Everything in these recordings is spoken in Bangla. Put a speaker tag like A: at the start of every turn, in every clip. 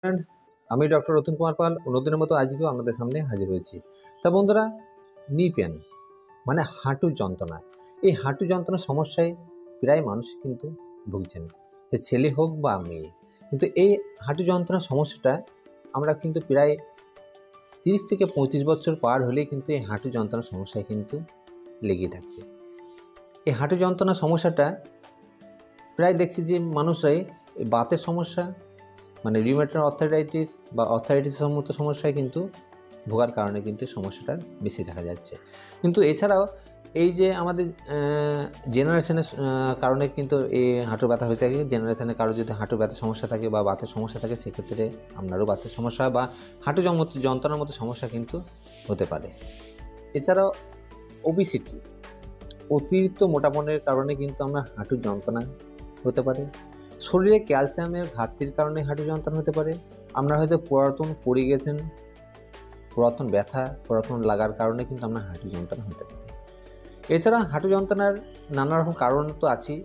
A: ফ্রেন্ড, আমি ডক্টর রতন কুমার পাল অন্যদিনের মতো আজকেও আপনাদের সামনে হাজির হয়েছি। তা বন্ধুরা, নি পেন মানে হাঁটু যন্ত্রণা। এই হাঁটু যন্ত্রণার সমস্যায় প্রায় মানুষ কিন্তু ভুগছেন, সে ছেলে হোক বা মেয়ে। কিন্তু এই হাঁটু যন্ত্রণার সমস্যাটা আমরা কিন্তু প্রায় 30 থেকে 35 বছর পার হলেই কিন্তু এই হাঁটু যন্ত্রণার সমস্যায় কিন্তু লেগে থাকছে। এই হাঁটু যন্ত্রণার সমস্যাটা প্রায় দেখছি যে মানুষরাই এই বাতের সমস্যা মানে রিউমেটয়েড আর্থ্রাইটিস বা আর্থ্রাইটিসের মতো সমস্যায় কিন্তু ভোগার কারণে কিন্তু সমস্যাটা বেশি দেখা যাচ্ছে। কিন্তু এছাড়াও এই যে আমাদের জেনারেশনের কারণে কিন্তু এই হাঁটু ব্যথা হয়ে থাকে। জেনারেশনের কারো যদি হাঁটু ব্যথার সমস্যা থাকে বা বাতের সমস্যা থাকে, সেক্ষেত্রে আপনারও বাতের সমস্যা বা হাঁটু যন্ত্রণার মতো সমস্যা কিন্তু হতে পারে। এছাড়াও ওবিসিটি, অতিরিক্ত মোটাপনের কারণে কিন্তু আমরা হাঁটুর যন্ত্রণা হতে পারে। শরীরে ক্যালসিয়ামের ঘাটতির কারণে হাঁটু যন্ত্রণা হতে পারে। আমরা হয়তো পুরাতন পড়ে গেছেন, পুরাতন ব্যথা, পুরাতন লাগার কারণে কিন্তু আমরা হাঁটু যন্ত্রণা হতে পারে। এছাড়া হাঁটু যন্ত্রণার নানা রকম কারণ তো আছেই।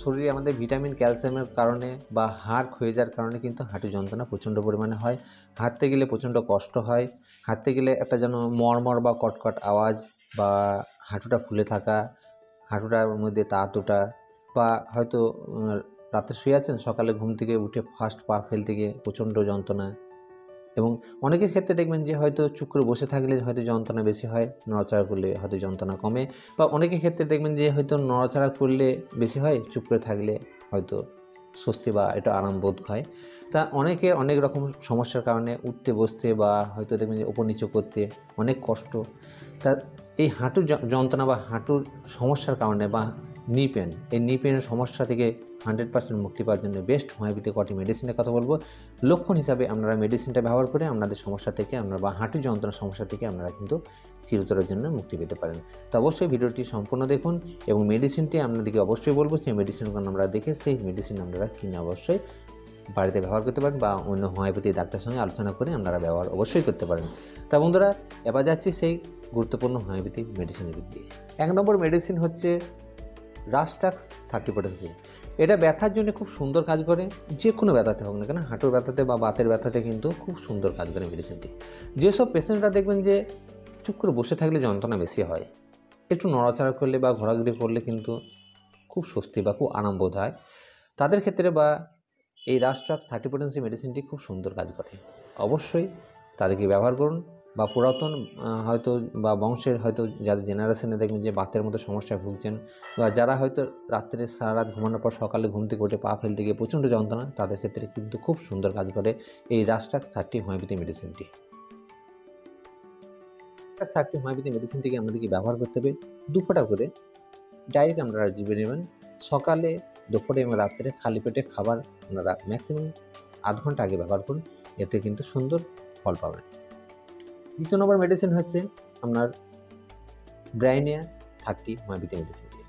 A: শরীরে আমাদের ভিটামিন ক্যালসিয়ামের কারণে বা হাড় ক্ষয়ে যাওয়ার কারণে কিন্তু হাঁটু যন্ত্রণা প্রচণ্ড পরিমাণে হয়। হাঁটতে গেলে প্রচণ্ড কষ্ট হয়, হাঁটতে গেলে একটা যেন মড়মড় বা কটকট আওয়াজ, বা হাঁটুটা ফুলে থাকা, হাঁটুটার মধ্যে তাত ওঠা, বা হয়তো রাতে শুয়ে আছেন, সকালে ঘুম থেকে উঠে ফার্স্ট পা ফেলতে গিয়ে প্রচণ্ড যন্ত্রণা। এবং অনেকের ক্ষেত্রে দেখবেন যে হয়তো চুপ করে বসে থাকলে হয়তো যন্ত্রণা বেশি হয়, নড়াচড়া করলে হয়তো যন্ত্রণা কমে। বা অনেকের ক্ষেত্রে দেখবেন যে হয়তো নড়াচড়া করলে বেশি হয়, চুপ করে থাকলে হয়তো স্বস্তি বা একটু আরাম বোধ হয়। তা অনেকে অনেক রকম সমস্যার কারণে উঠতে বসতে বা হয়তো দেখবেন যে ওপর নিচু করতে অনেক কষ্ট। তা এই হাঁটুর যন্ত্রণা বা হাঁটুর সমস্যার কারণে বা নি পেন, এই নি পেনের সমস্যা থেকে 100% মুক্তি পাওয়ার জন্য বেস্ট হোমিওপ্যাথি কটি মেডিসিনের কথা বলবো। লক্ষণ হিসাবে আপনারা মেডিসিনটা ব্যবহার করে আপনাদের সমস্যা থেকে আপনারা বা হাঁটু যন্ত্রণার সমস্যা থেকে আপনারা কিন্তু চিরতরের জন্য মুক্তি পেতে পারেন। তো অবশ্যই ভিডিওটি সম্পূর্ণ দেখুন এবং মেডিসিনটি আপনাদেরকে অবশ্যই বলবো সেই মেডিসিনগুলো আমরা দেখে সেই মেডিসিন আপনারা কিনে অবশ্যই বাড়িতে ব্যবহার করতে পারেন বা অন্য হোমিওপ্যাথি ডাক্তারের সঙ্গে আলোচনা করে আপনারা ব্যবহার অবশ্যই করতে পারেন। তা বন্ধুরা, এবার যাচ্ছি সেই গুরুত্বপূর্ণ হোমিওপ্যাথি মেডিসিনের দিক দিয়ে। 1 নম্বর মেডিসিন হচ্ছে রাস্টাক্স 30 পটেন্সি। এটা ব্যথার জন্য খুব সুন্দর কাজ করে, যে কোনো ব্যথাতে হোক না কেন, হাঁটুর ব্যথাতে বা বাতের ব্যথাতে কিন্তু খুব সুন্দর কাজ করে মেডিসিনটি। যেসব পেশেন্টরা দেখবেন যে চুপ করে বসে থাকলে যন্ত্রণা বেশি হয়, একটু নড়াচড়া করলে বা ঘোরাঘুরি করলে কিন্তু খুব স্বস্তি বা খুব আরাম বোধ হয়, তাদের ক্ষেত্রে বা এই রাস্টাক্স 30 পটেন্সি মেডিসিনটি খুব সুন্দর কাজ করে। অবশ্যই তাদেরকে ব্যবহার করুন। বা পুরাতন হয়তো বা বংশের হয়তো যাদের জেনারেশনে দেখবেন যে বাতের মতো সমস্যায় ভুগছেন, বা যারা হয়তো রাত্রে সারা রাত ঘুমানোর পর সকালে ঘুম থেকে উঠে পা ফেলতে গিয়ে প্রচণ্ড যন্ত্রণা, তাদের ক্ষেত্রে কিন্তু খুব সুন্দর কাজ করে এই রাস্টাক্স 30 হোমিওপ্যাথি মেডিসিনটি। রাস্টাক্স 30 হোমিওপ্যাথি মেডিসিনটিকে আমাদেরকে ব্যবহার করতে হবে 2 ফোঁটা করে ডাইরেক্ট আপনারা জিভে নেবেন। সকালে, দুপুরে এবং রাত্রে খালি পেটে খাবার আপনারা ম্যাক্সিমাম আধ ঘন্টা আগে ব্যবহার করুন, এতে কিন্তু সুন্দর ফল পাবেন। 2 নম্বর মেডিসিন হচ্ছে আপনার ব্রাইনিয়া 30 হোমিওপ্যাথি মেডিসিনটি।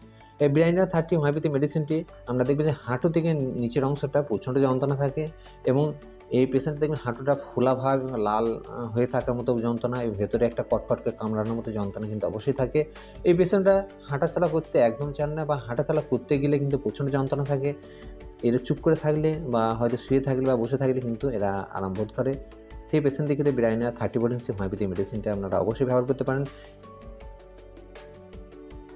A: এই ব্রাইনিয়া 30 হোমিওপ্যাথি মেডিসিনটি আমরা দেখবেন যে হাঁটু থেকে নিচের অংশটা প্রচণ্ড যন্ত্রণা থাকে, এবং এই পেশেন্ট দেখবেন হাঁটুটা ফোলা ভাব এবং লাল হয়ে থাকার মতো যন্ত্রণা, এবং ভেতরে একটা কটকটকে কামড়ানোর মতো যন্ত্রণা কিন্তু অবশ্যই থাকে। এই পেশেন্টরা হাঁটাচলা করতে একদম চান না, বা হাঁটাচলা করতে গেলে কিন্তু প্রচণ্ড যন্ত্রণা থাকে। এরা চুপ করে থাকলে বা হয়তো শুয়ে থাকলে বা বসে থাকলে কিন্তু এরা আরাম বোধ করে। সেই পেশেন্টদের ক্ষেত্রে ব্রাইনিয়া 30 পটেন্সি হোমিওপ্যাথি মেডিসিনটা আপনারা অবশ্যই ব্যবহার করতে পারেন।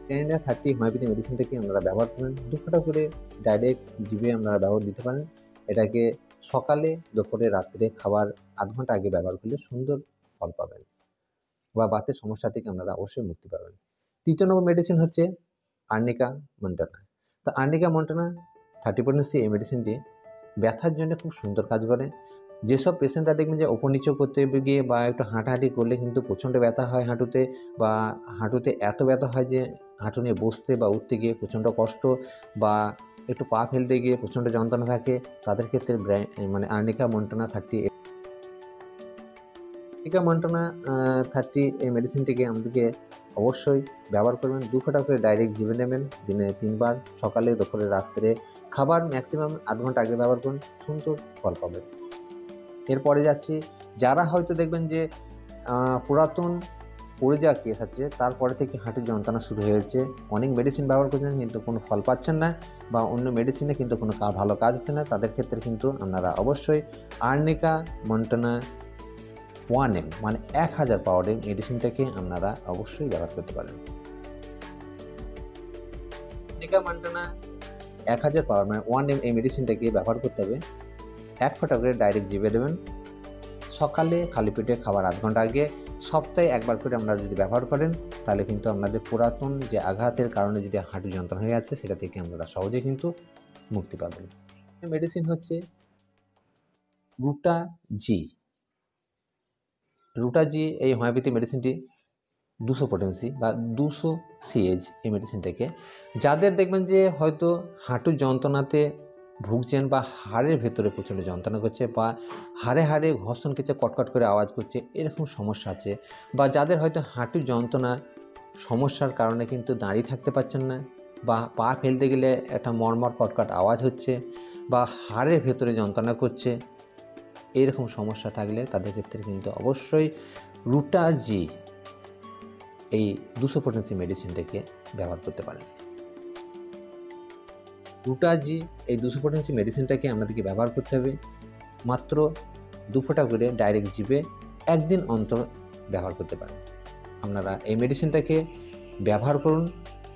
A: ব্রাইনিয়া 30 হোমিওপ্যাথি মেডিসিনটাকে আপনারা ব্যবহার করেন 2 ফোঁটা করে ডাইরেক্ট জিভে আপনারা ব্যবহার দিতে পারেন। এটাকে সকালে, দুপুরে, রাত্রে খাবার আধ ঘন্টা আগে ব্যবহার করলে সুন্দর ফল পাবেন, বা বাতের সমস্যা থেকে আপনারা অবশ্যই মুক্তি পাবেন। 3 নম্বর মেডিসিন হচ্ছে আর্নিকা মন্টানা। তো আর্নিকা মন্টানা 30 পটেন্সি এই মেডিসিনটি ব্যথার জন্য খুব সুন্দর কাজ করে। যেসব পেশেন্টরা দেখবেন যে ওপর নিচেও করতে গিয়ে বা একটু হাঁটাহাঁটি করলে কিন্তু প্রচণ্ড ব্যথা হয় হাঁটুতে, বা হাঁটুতে এত ব্যথা হয় যে হাঁটু নিয়ে বসতে বা উঠতে গিয়ে প্রচণ্ড কষ্ট, বা একটু পা ফেলতে গিয়ে প্রচণ্ড যন্ত্রণা থাকে, তাদের ক্ষেত্রে মানে আর্নিকা মন্টানা 30 টিকা মন্টানা 30 এই মেডিসিনটিকে আমাদেরকে অবশ্যই ব্যবহার করবেন। 2 ফোঁটা করে ডাইরেক্ট জিভে নেবেন দিনে 3 বার, সকালে, দুপুরে, রাত্রে। খাবার ম্যাক্সিমাম আধ ঘন্টা আগে ব্যবহার করুন, সুন্দর ফল পাবেন। এরপরে যাচ্ছি, যারা হয়তো দেখবেন যে পুরাতন পড়ে যাওয়া কেস আছে, তারপরে থেকে হাঁটুর যন্ত্রণা শুরু হয়েছে, অনেক মেডিসিন ব্যবহার করছেন কিন্তু কোনো ফল পাচ্ছেন না, বা অন্য মেডিসিনে কিন্তু কোনো ভালো কাজ হচ্ছে না, তাদের ক্ষেত্রে কিন্তু আপনারা অবশ্যই আর্নিকা মন্টানা 1M মানে 1000 পাওয়ারের মেডিসিনটাকে আপনারা অবশ্যই ব্যবহার করতে পারেন। আর্নিকা মন্টানা 1000 পাওয়ার মানে 1M এই মেডিসিনটাকে ব্যবহার করতে হবে। 1 ফোঁটা করে ডাইরেক্ট জিভে দেবেন, সকালে খালি পেটে খাবার আধ ঘন্টা আগে, সপ্তাহে একবার করে আপনারা যদি ব্যবহার করেন তাহলে কিন্তু আপনাদের পুরাতন যে আঘাতের কারণে যদি হাঁটু যন্ত্রণা হয়ে আছে সেটা থেকে আপনারা সহজে কিন্তু মুক্তি পাবেন। মেডিসিন হচ্ছে রুটা-জি। রুটা-জি এই হোমিওপ্যাথি মেডিসিনটি 200 পটেন্সি বা 200 CH এই মেডিসিনটাকে, যাদের দেখবেন যে হয়তো হাঁটুর যন্ত্রণাতে ভুগছেন বা হাড়ের ভেতরে প্রচণ্ড যন্ত্রণা করছে, বা হাড়ে হাড়ে ঘর্ষণ খেছে, কটকট করে আওয়াজ করছে, এরকম সমস্যা আছে, বা যাদের হয়তো হাঁটুর যন্ত্রণা সমস্যার কারণে কিন্তু দাঁড়িয়ে থাকতে পারছেন না, বা পা ফেলতে গেলে একটা মরমর কটকট আওয়াজ হচ্ছে, বা হাড়ের ভেতরে যন্ত্রণা করছে, এরকম সমস্যা থাকলে তাদের ক্ষেত্রে কিন্তু অবশ্যই রুটা-জি এই 200 পটেন্সি মেডিসিনটাকে ব্যবহার করতে পারেন। রুটা-জি এই 200 পটেন্সি মেডিসিনটাকে আমাদেরকে ব্যবহার করতে হবে মাত্র 2 ফোঁটা করে ডাইরেক্ট জিভে একদিন অন্তর ব্যবহার করতে পারেন। আপনারা এই মেডিসিনটাকে ব্যবহার করুন,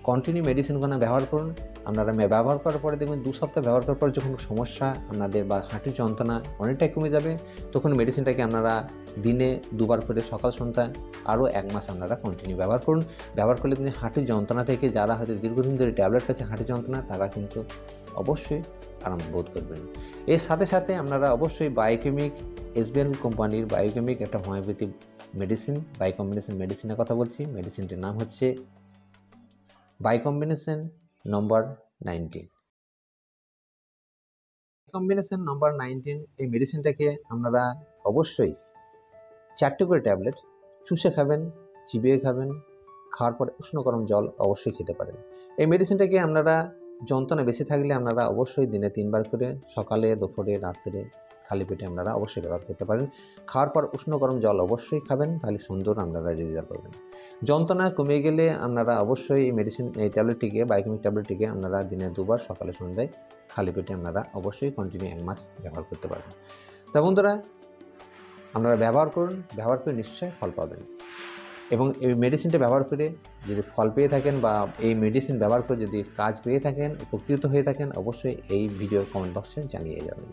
A: কন্টিনিউ মেডিসিনগুলো ব্যবহার করুন। আপনারা ব্যবহার করার পরে দেখবেন 2 সপ্তাহ ব্যবহার করার পর যখন সমস্যা আপনাদের বা হাঁটুর যন্ত্রণা অনেকটাই কমে যাবে, তখন মেডিসিনটাকে আপনারা দিনে 2 বার করে সকাল সন্ধ্যা আরও 1 মাস আপনারা কন্টিনিউ ব্যবহার করুন। ব্যবহার করলে কিন্তু হাঁটুর যন্ত্রণা থেকে যারা হয়তো দীর্ঘদিন ধরে ট্যাবলেট খাচ্ছে হাঁটুর যন্ত্রণা, তারা কিন্তু অবশ্যই আরাম বোধ করবেন। এর সাথে সাথে আপনারা অবশ্যই বায়োকেমিক SBR কোম্পানির বায়োকেমিক একটা হোমিওপ্যাথি মেডিসিন, বায়োকম্বিনেশন মেডিসিনের কথা বলছি। মেডিসিনটির নাম হচ্ছে বায়োকম্বিনেশন নম্বর 19। কম্বিনেশন নম্বর 19 এই মেডিসিনটাকে আপনারা অবশ্যই 4টে করে ট্যাবলেট চুষে খাবেন, চিবিয়ে খাবেন, খাওয়ার পর উষ্ণ গরম জল অবশ্যই খেতে পারেন। এই মেডিসিনটাকে আপনারা যন্ত্রণা বেশি থাকলে আপনারা অবশ্যই দিনে 3 বার করে সকালে, দুপুরে, রাত্রে খালি পেটে আপনারা অবশ্যই ব্যবহার করতে পারেন। খাওয়ার পর উষ্ণ গরম জল অবশ্যই খাবেন, তাহলে সুন্দর আপনারা রেজাল্ট পাবেন। যন্ত্রণা কমে গেলে আপনারা অবশ্যই এই মেডিসিন এই ট্যাবলেটটিকে বায়োকেমিক ট্যাবলেটটিকে আপনারা দিনে 2 বার সকালে সন্ধ্যায় খালি পেটে আপনারা অবশ্যই কন্টিনিউ 1 মাস ব্যবহার করতে পারেন। তা বন্ধুরা, আপনারা ব্যবহার করুন, ব্যবহার করে নিশ্চয়ই ফল পাবেন। এবং এই মেডিসিনটা ব্যবহার করে যদি ফল পেয়ে থাকেন বা এই মেডিসিন ব্যবহার করে যদি কাজ পেয়ে থাকেন, উপকৃত হয়ে থাকেন, অবশ্যই এই ভিডিওর কমেন্ট বক্সে জানিয়ে যাবেন।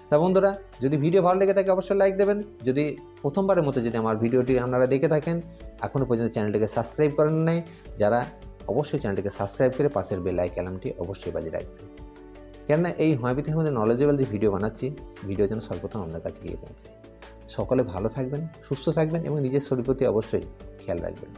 A: তা বন্ধুরা, যদি ভিডিও ভালো লেগে থাকে অবশ্যই লাইক দেবেন। যদি প্রথমবারের মতো যদি আমার ভিডিওটি আপনারা দেখে থাকেন, এখনও পর্যন্ত চ্যানেলটিকে সাবস্ক্রাইব করেন নাই, যারা অবশ্যই চ্যানেলটিকে সাবস্ক্রাইব করে পাশের বেল আইকনটি অবশ্যই বাজিয়ে রাখবেন, কেননা এই হোমিওপ্যাথির মধ্যে নলেজেবল যে ভিডিও বানাচ্ছি, ভিডিও যেন সর্বপ্রথম আপনার কাছে গিয়ে পৌঁছায়। সকলে ভালো থাকবেন, সুস্থ থাকবেন এবং নিজের শরীর প্রতি অবশ্যই খেয়াল রাখবেন।